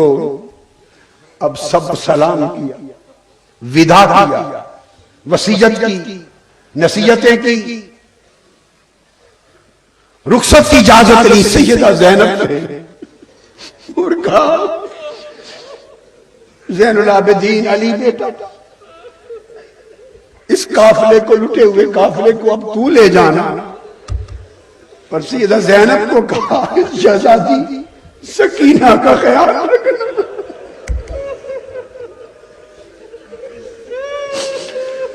اب سب سلام کیا، ودا کیا، وصیت کی، نصیحتیں کی، رخصت کی اجازت لی سیدہ زینب سے اور کہا زین العابدین علی بیٹا اس قافلے کو لٹے ہوئے قافلے کو اب تو لے جانا۔ پر سیدہ زینب کو کہا شہزادی سکینہ کا خیال رکھنا۔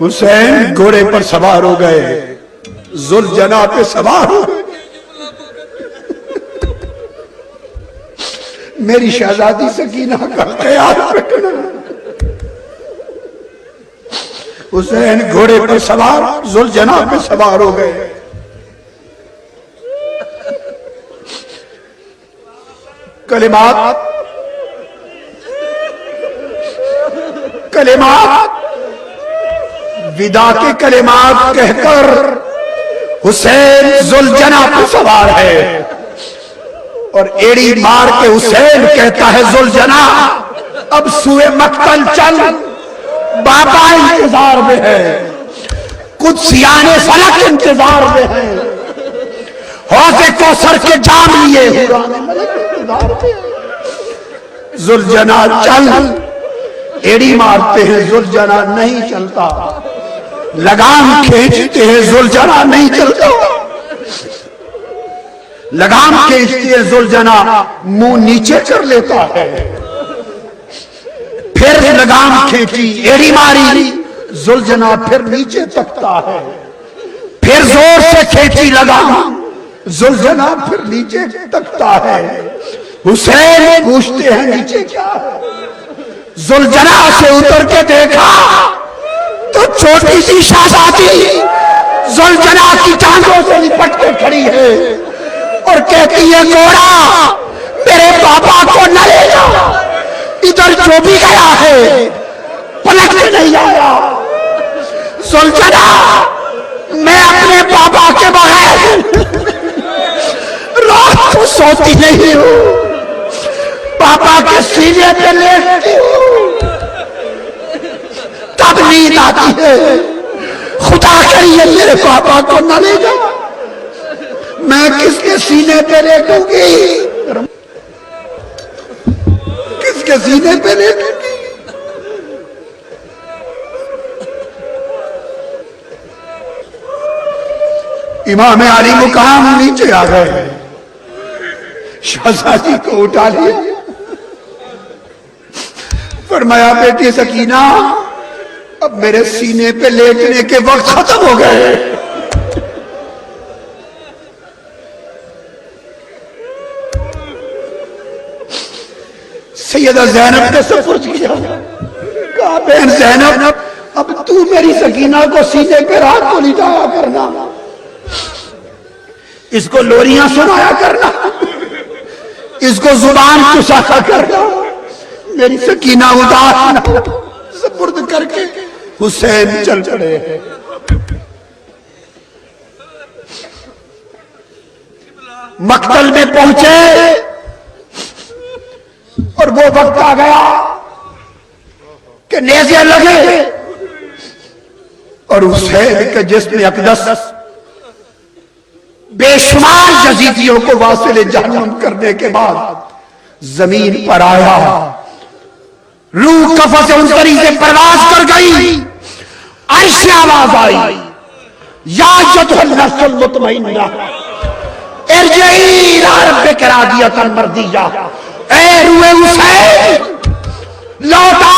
حسین گھوڑے پر سوار ہو گئے، ذوالجناح پہ سوار ہو گئے۔ میری شہزادی سکینہ کا خیال رکھنا۔ حسین گھوڑے پر سوار ذوالجناح پہ سوار ہو گئے۔ کلمات ودا کے کلمات کہہ کر حسین ذوالجناح پہ سوار ہے اور ایڑی مار کے حسین کہتا ہے ذوالجناح اب سوئے مقتل چل، بابا انتظار میں ہے، قدسیان فلک انتظار میں ہے، حوض کوثر کے جام لیے ذوالجناح چل۔ ایڑی مارتے ہیں ذوالجناح نہیں چلتا، لگام کھینچتے ہیں ذوالجناح نہیں چلتا، لگام کھینچتے ہیں ذوالجناح منہ نیچے کر لیتا ہے، پھر لگام کھینچی ایڑی ماری ذوالجناح پھر نیچے تکتا ہے، پھر زور سے کھینچی لگام ذوالجناح پھر نیچے تکتا ہے۔ حسین پوچھتے ہیں نیچے کیا ہے؟ ذوالجناح سے اتر کے دیکھا تو چھوٹی سی شہزادی ذوالجناح کی ٹانگوں سے لپٹ کے کھڑی ہے اور کہتی ہے گھوڑا میرے بابا کو نہ لے جا، ادھر جو بھی گیا ہے پلٹ کے نہیں آیا۔ ذوالجناح میں اپنے بابا کے بغیر رات کو سوتی نہیں ہوں، بابا کے سینے پہ لیٹتی ہوں، تب نیند آتی ہے۔ خدا کریے میرے بابا کو نہ لے جا، میں کس کے سینے پہ لیٹوں گی، کس کے سینے پہ لیٹوں گی؟ امام علی مقام نیچے آ گئے، شہزادی کو اٹھا لیا، فرمایا بیٹی سکینہ اب میرے سینے پہ لیٹنے کے وقت ختم ہو گئے۔ سیدہ زینب نے سپرد کیا، کہا بہن زینب اب تو میری سکینہ کو سینے پہ رات کو لٹایا کرنا، اس کو لوریاں سنایا کرنا، اس کو زبان چسایا کرنا، میری سکینہ اداس نہ۔ سپرد کر کے حسین چل پڑے ہیں۔ مقتل میں پہنچے اور وہ وقت آ گیا کہ نیزے لگے اور حسین کے جسم اقدس بے شمار یزیدیوں کو واصل جہنم کرنے کے بعد زمین پر آیا، روح کفن سے انسری سے پرواز کر گئی، عرش سے آواز آئی یا ایتھا النفس المطمئنہ ارجعی الی ربک راضیۃ مرضیہ، اے روح حسین لوٹا،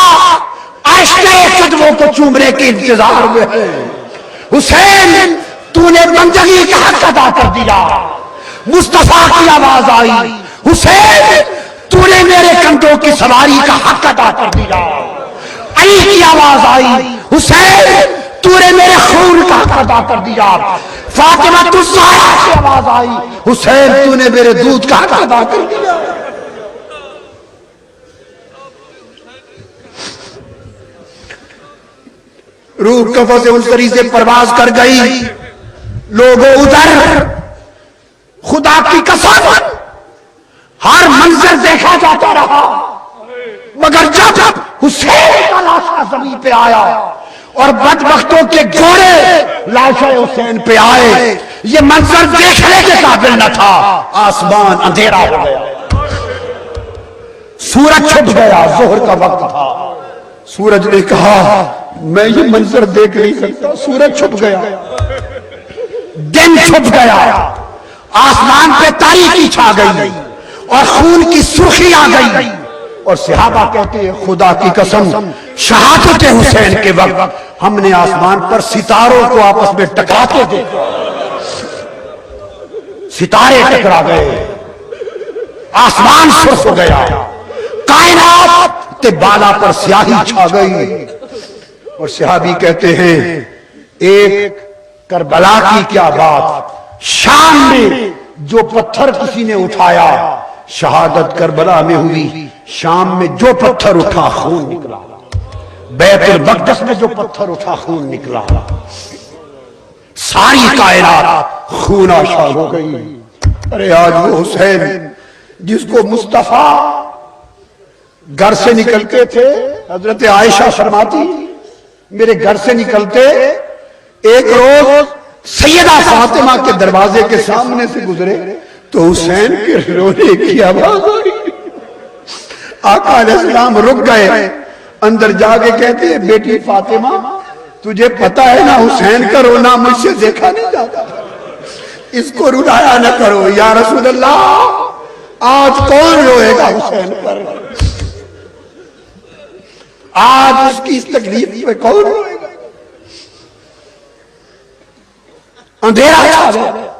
عرش کے قدموں کو چومنے کے انتظار میں ہے۔ حسین تو نے بندگی کا حق ادا کر دیا۔ مصطفیٰ کی آواز آئی حسین تو نے میرے کندھوں کی سواری کا حق ادا کر دیا۔ علی کی آواز آئی حسین تو نے میرے خون کا حق ادا کر دیا۔ فاطمہ الزہرا کی آواز آئی حسین تو نے میرے دودھ کا حق ادا کر دیا۔ روح کفن سے انسری سے پرواز کر گئی، لوگوں ادھر خدا کی قسم ہر منظر دیکھا جاتا رہا، پہ آیا اور بدبختوں کے گھوڑے لاش حسین پہ آئے. یہ منظر دیکھنے کے قابل نہ تھا. آسمان اندھیرا ہو گیا, سورج چھپ گیا, ظہر کا وقت تھا. سورج نے کہا میں یہ منظر دیکھ نہیں سکتا. سورج چھپ گیا, دن چھپ گیا, آسمان پہ تاریکی چھا گئی اور خون کی سرخی آ گئی. اور صحابہ کہتے ہیں خدا کی قسم شہادت حسین کے وقت ہم نے آسمان پر ستاروں کو آپس میں ٹکراتے دیکھا. ستارے ٹکرا گئے, آسمان سرخ ہو گیا, کائنات کے بالا پر سیاہی چھا گئی. اور صحابی کہتے ہیں ایک کربلا کی کیا بات, شام میں جو پتھر کسی نے اٹھایا شہادت کربلا میں ہوئی. شام میں جو پتھر اٹھا خون نکلا, بیت المقدس میں جو پتھر اٹھا خون نکلا. ساری کائنات خون آشا ہو گئی. ارے آج وہ حسین جس کو مصطفیٰ گھر سے نکلتے تھے, حضرت عائشہ فرماتی میرے گھر سے نکلتے ایک روز سیدہ فاطمہ کے دروازے کے سامنے سے گزرے تو حسین کے رونے کی آواز آئی. آقا علیہ السلام رک گئے, اندر جا کے کہتے ہیں بیٹی فاطمہ تجھے پتا ہے نا حسین کا رونا مجھ سے دیکھا نہیں جاتا, اس کو رلایا نہ کرو. یا رسول اللہ آج کون روئے گا حسین پر, آج اس کی اس تکلیف میں کون روئے گا. اندھیرا چھا گیا,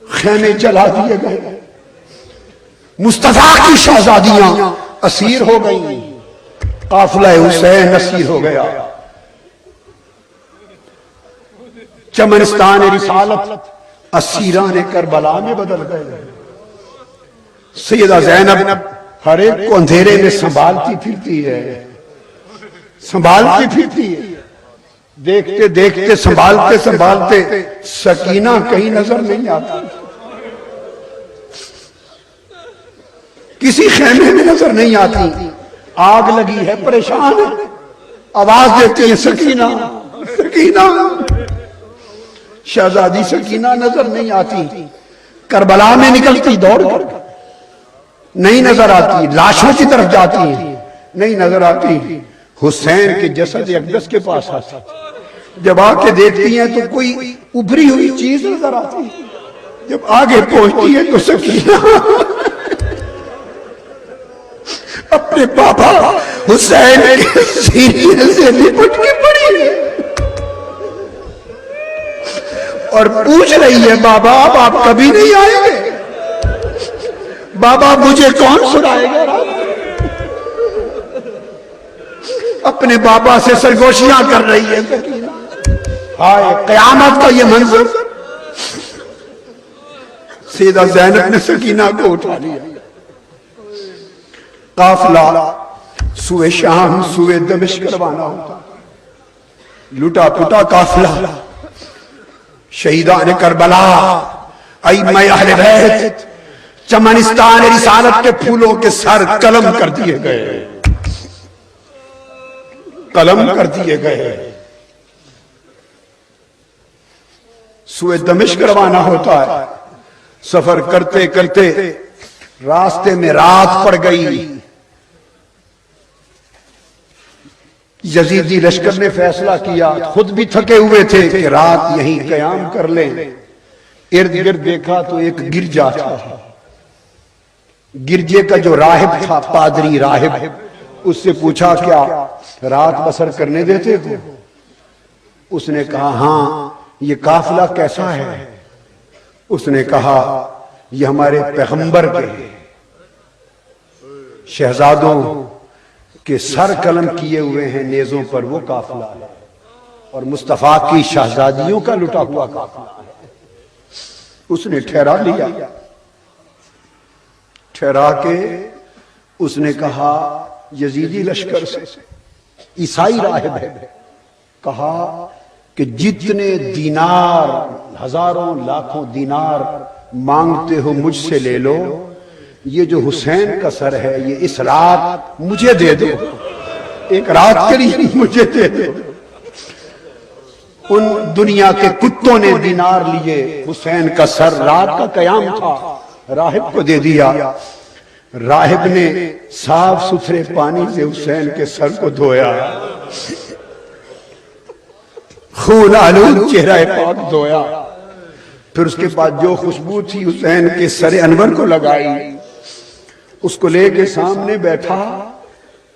خیمے جلا دیے گئے, مصطفیٰ کی شہزادیاں اسیر ہو گئیں, قافلہ حسین اسیر ہو گیا. چمنستان رسالت اسیران کربلا میں بدل گئے. سیدہ زینب ہر ایک کو اندھیرے میں سنبھالتی پھرتی ہے, سنبھالتی پھرتی ہے. دیکھتے دیکھتے سنبھالتے سنبھالتے سکینہ کہیں نظر نہیں آتی, کسی خیمے میں نظر نہیں آتی. آگ لگی ہے, پریشان ہے, آواز دیتی ہے سکینہ سکینہ. شہزادی سکینہ نظر نہیں آتی. کربلا میں نکلتی دوڑ کر, نہیں نظر آتی. لاشوں کی طرف جاتی نہیں نظر آتی. حسین کے جسد اقدس کے پاس آتی, جب آ کے دیکھتی ہیں تو کوئی ابھری ہوئی چیز نظر آتی. جب آگے پہنچتی ہے تو سکینہ اپنے بابا حسین کے سینے سے لپٹ کے پڑی ہے اور پوچھ رہی ہے بابا اب آپ کبھی نہیں آئیں گے, بابا مجھے کون سنائے گا. اپنے بابا سے سرگوشیاں کر رہی ہے. ہائے قیامت کا یہ منظر. سیدہ زینب نے سکینہ کو اٹھا لیا. قافلہ سوئے شام سوئے دمشق روانہ ہوتا, لٹا پٹا قافلہ. شہیدان کربلا, ائمہ اہل بیت, چمنستان رسالت کے پھولوں کے سر قلم کر دیے گئے, قلم کر دیے گئے. سوئے دمشق روانہ ہوتا ہے. سفر کرتے کرتے راستے میں رات پڑ گئی. یزیدی لشکر نے فیصلہ کیا, خود بھی تھکے ہوئے تھے, کہ رات یہیں قیام کر لیں. ارد گرد دیکھا تو ایک گرجا تھا. گرجے کا جو راہب تھا, پادری راہب, اس سے پوچھا کیا رات بسر کرنے دیتے ہو؟ اس نے کہا ہاں. یہ قافلہ کیسا ہے؟ اس نے کہا یہ ہمارے پیغمبر کے شہزادوں کے سر قلم کیے ہوئے ہیں نیزوں پر, وہ قافلہ ہے, اور مصطفیٰ کی شہزادیوں کا لٹا ہوا قافلہ ہے. اس نے ٹھہرا لیا. ٹھہرا کے اس نے کہا یزیدی لشکر سے, عیسائی راہب ہے, کہا کہ جتنے دینار, ہزاروں لاکھوں دینار مانگتے ہو مجھ سے لے لو, یہ جو حسین کا سر ہے یہ اس رات مجھے دے دو. ایک رات کے لیے مجھے دے دو۔ ان دنیا کے کتوں نے دینار لیے، حسین کا سر رات کا قیام تھا، راہب کو دے دیا۔ راہب نے صاف ستھرے پانی سے حسین کے سر کو دھویا، خون آلود چہرہ پاک دھویا، پھر اس کے بعد جو خوشبو تھی حسین کے سر انور کو لگائی، اس کو لے کے سامنے بیٹھا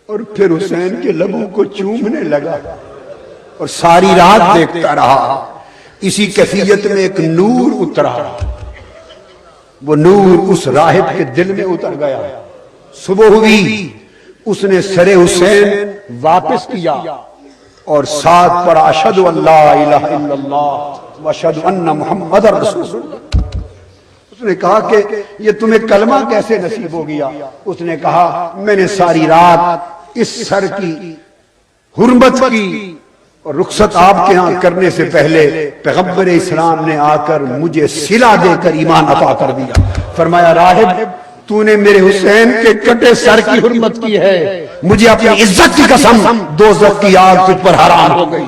اور پھر حسین کے لبوں کو چومنے لگا اور ساری رات دیکھتا رہا۔ اسی کیفیت میں ایک نور اترا، وہ نور اس راہب کے دل میں اتر گیا۔ صبح ہوئی، اس نے سر حسین واپس کیا اور ساتھ پر اشہد ان لا الہ الا اللہ واشہد ان محمد رسول اللہ۔ اس نے کہا کہ یہ تمہیں کلمہ کیسے نصیب ہو گیا؟ اس نے کہا میں نے ساری رات اس سر کی حرمت کی اور رخصت آپ کے ہاں کرنے سے پہلے پیغمبر اسلام نے آ کر مجھے صلہ دے کر ایمان عطا کر دیا۔ فرمایا راہب تو نے میرے حسین کے کٹے سر کی حرمت کی ہے، مجھے اپنی عزت کی قسم دوزخ کی آگ تجھ پر حرام ہو گئی،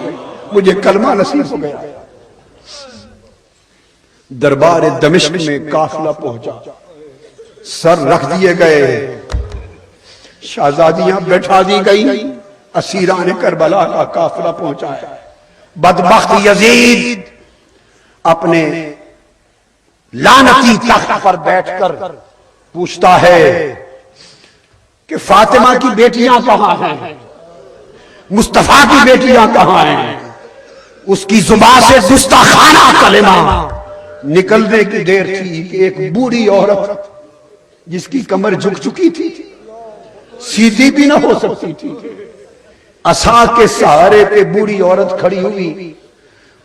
مجھے کلمہ نصیب ہو گیا۔ دربار دمشق میں قافلہ پہنچا، سر رکھ دیے گئے، شہزادیاں بیٹھا دی گئی، اسیران کربلا کا قافلہ پہنچا ہے۔ بدبخت یزید اپنے لعنتی تخت پر بیٹھ کر پوچھتا ہے کہ فاطمہ کی بیٹیاں کہاں ہیں، مصطفیٰ کی بیٹیاں کہاں ہیں؟ اس کی زبان سے گستاخانہ کلمہ نکلنے کی دیر تھی کہ ایک بوڑھی عورت جس کی کمر جھک چکی تھی، سیدھی بھی نہ ہو سکتی تھی، عصا کے سہارے پہ بوڑھی عورت کھڑی ہوئی،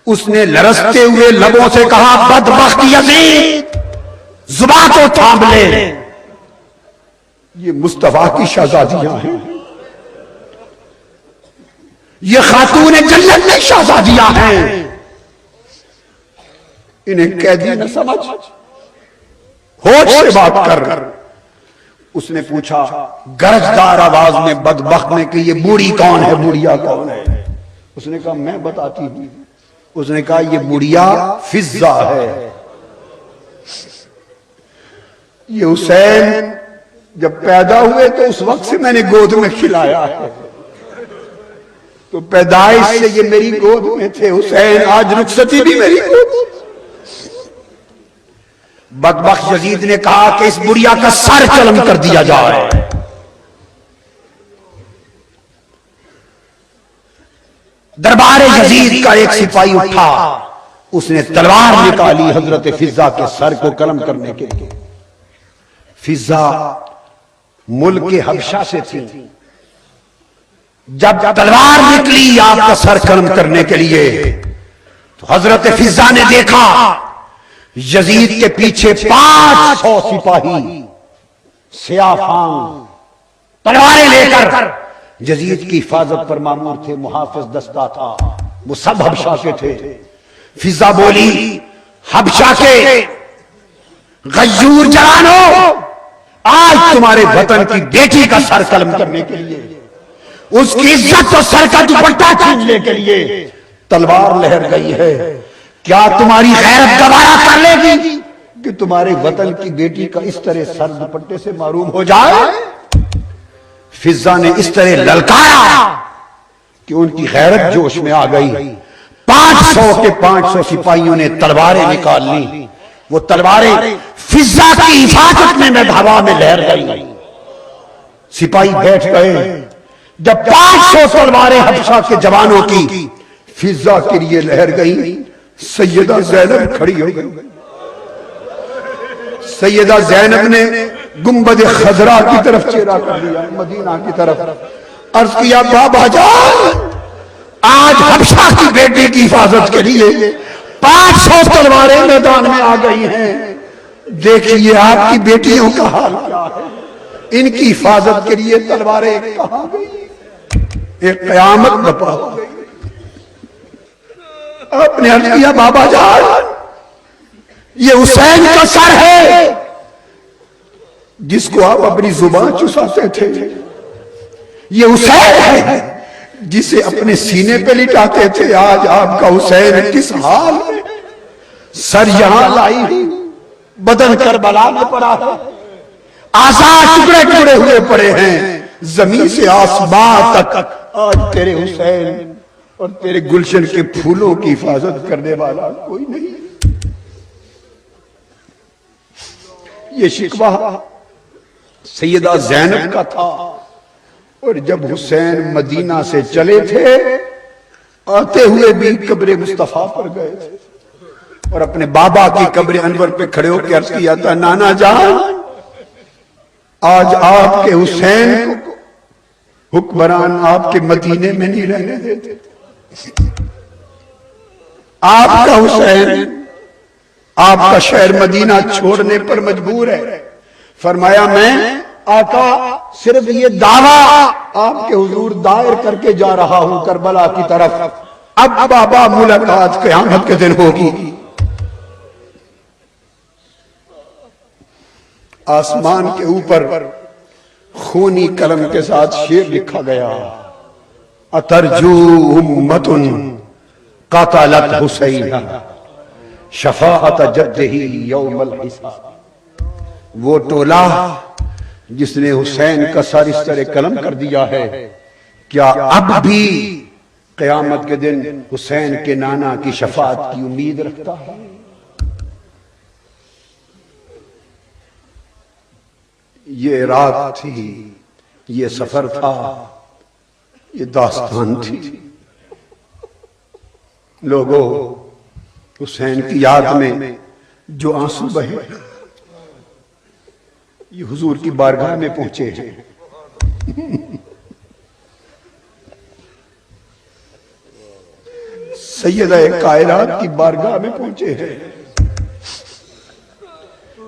اس نے لرزتے ہوئے لبوں سے کہا بدبخت یزید زبان کو تھام لے، یہ مصطفیٰ کی شہزادیاں ہیں، یہ خاتون جنت کی شہزادیاں ہیں، انہیں قیدی نہ سمجھ، ہوش سے بات کر۔ اس نے پوچھا گرجدار آواز میں بدبخت نے کہ یہ بوڑھی کون ہے، بوڑھیا کون ہے؟ اس نے کہا میں بتاتی ہوں۔ اس نے کہا یہ بوڑھیا فضہ ہے، یہ حسین جب پیدا ہوئے تو اس وقت سے میں نے گود میں کھلایا ہے، تو پیدائش سے یہ میری گود میں تھے، حسین آج رخصتی بھی میری گود۔ بدبخت یزید نے کہا کہ اس بڑھیا کا سر قلم کر دیا جائے۔ دربار یزید کا ایک سپاہی اٹھا، اس نے تلوار نکالی حضرت فضہ کے سر کو قلم کرنے کے لیے۔ فضہ ملک حبشہ سے تھی، جب تلوار نکلی آپ کا سر قلم کرنے کے لیے تو حضرت فضہ نے دیکھا یزید کے پیچھے 500 سپاہی سیاہ فام تلواریں لے کر یزید کی حفاظت پر مامور تھے، محافظ دستہ تھا، وہ سب حبشہ کے تھے۔ فضہ بولی حبشہ کے غیور جوانوں، آج تمہارے وطن کی بیٹی کا سر قلم کرنے کے لیے، اس کی عزت اور سر کا دوپٹہ چھیننے کے لیے تلوار لہر گئی ہے، کیا تمہاری غیرت گوارا کر لے گی کہ تمہارے وطن کی بیٹی کا اس طرح سر دوپٹے سے معروم ہو جائے؟ فضہ نے اس طرح للکارا کہ ان کی غیرت جوش میں آ گئی۔ 500 کے 500 سپاہیوں نے تلواریں نکال لی، وہ تلواریں فضہ کی حفاظت میں ہوا میں لہر گئی۔ سپاہی بیٹھ گئے، جب 500 تلواریں حبشہ کے جوانوں کی فضہ کے لیے لہر گئی، سیدہ زینب کھڑی ہو گئی۔ سیدہ زینب نے گنبد خضرا کی طرف چہرہ کر دیا، مدینہ کی طرف، عرض کیا بابا جان آج حبشہ کی بیٹی کی حفاظت کے لیے 500 تلواریں میدان میں آ گئی ہیں، دیکھیے آپ کی بیٹیوں کا حال کیا ہے، ان کی حفاظت کے لیے تلواریں کہاں گئی؟ ایک قیامت برپا ہو گئی۔ آپ نے عرض کیا بابا جان یہ حسین کا سر ہے جس کو آپ اپنی زبان چساتے تھے، یہ حسین ہے جسے اپنے سینے پہ لٹاتے تھے، آج آپ کا حسین کس حال میں، سر یہاں لائی ہوں، بدن کربلا میں پڑا ہے، آزاد ٹکڑے ٹکڑے ہوئے پڑے ہیں، زمین سے آسمان تک آج تیرے حسین اور تیرے گلشن کے پھولوں کی حفاظت کرنے والا کوئی نہیں۔ یہ شکوہ سیدہ زینب کا تھا، اور جب حسین مدینہ سے چلے تھے آتے ہوئے بھی قبر مصطفیٰ پر گئے تھے، اور اپنے بابا کی قبر انور پہ کھڑے ہو کے عرض کیا تھا، نانا جان آج آپ کے حسین کو حکمران آپ کے مدینے میں نہیں رہنے دیتے، آپ کا حسین آپ کا شہر مدینہ چھوڑنے پر مجبور ہے۔ فرمایا میں آقا صرف یہ دعویٰ آپ کے حضور دائر کر کے جا رہا ہوں کربلا کی طرف، اب بابا ملاقات قیامت کے دن ہوگی۔ آسمان کے اوپر خونی قلم کے ساتھ شعر لکھا گیا، اترجو امت قتلت حسین شفاعت جدہ یوم الحساب، وہ ٹولہ جس نے حسین کا سر اس طرح قلم کر دیا ہے، کیا اب بھی قیامت کے دن حسین کے نانا کی شفاعت کی امید رکھتا ہے؟ یہ رات تھی، یہ سفر تھا، یہ داستان تھی۔ لوگوں حسین کی یاد میں جو آنسو بہے یہ حضور کی بارگاہ میں پہنچے ہیں۔ سیدہ کائنات کی بارگاہ میں پہنچے ہیں،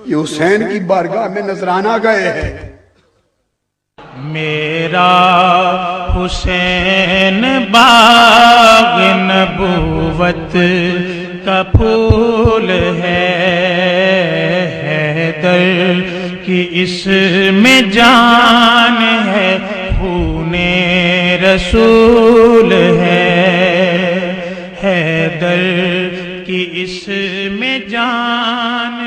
یہ حسین کی بارگاہ میں نذرانہ گئے ہیں۔ میرا حسین باغ نبوت کا پھول ہے، حیدر کی اس میں جان ہے، خون رسول ہے، حیدر کی اس میں جان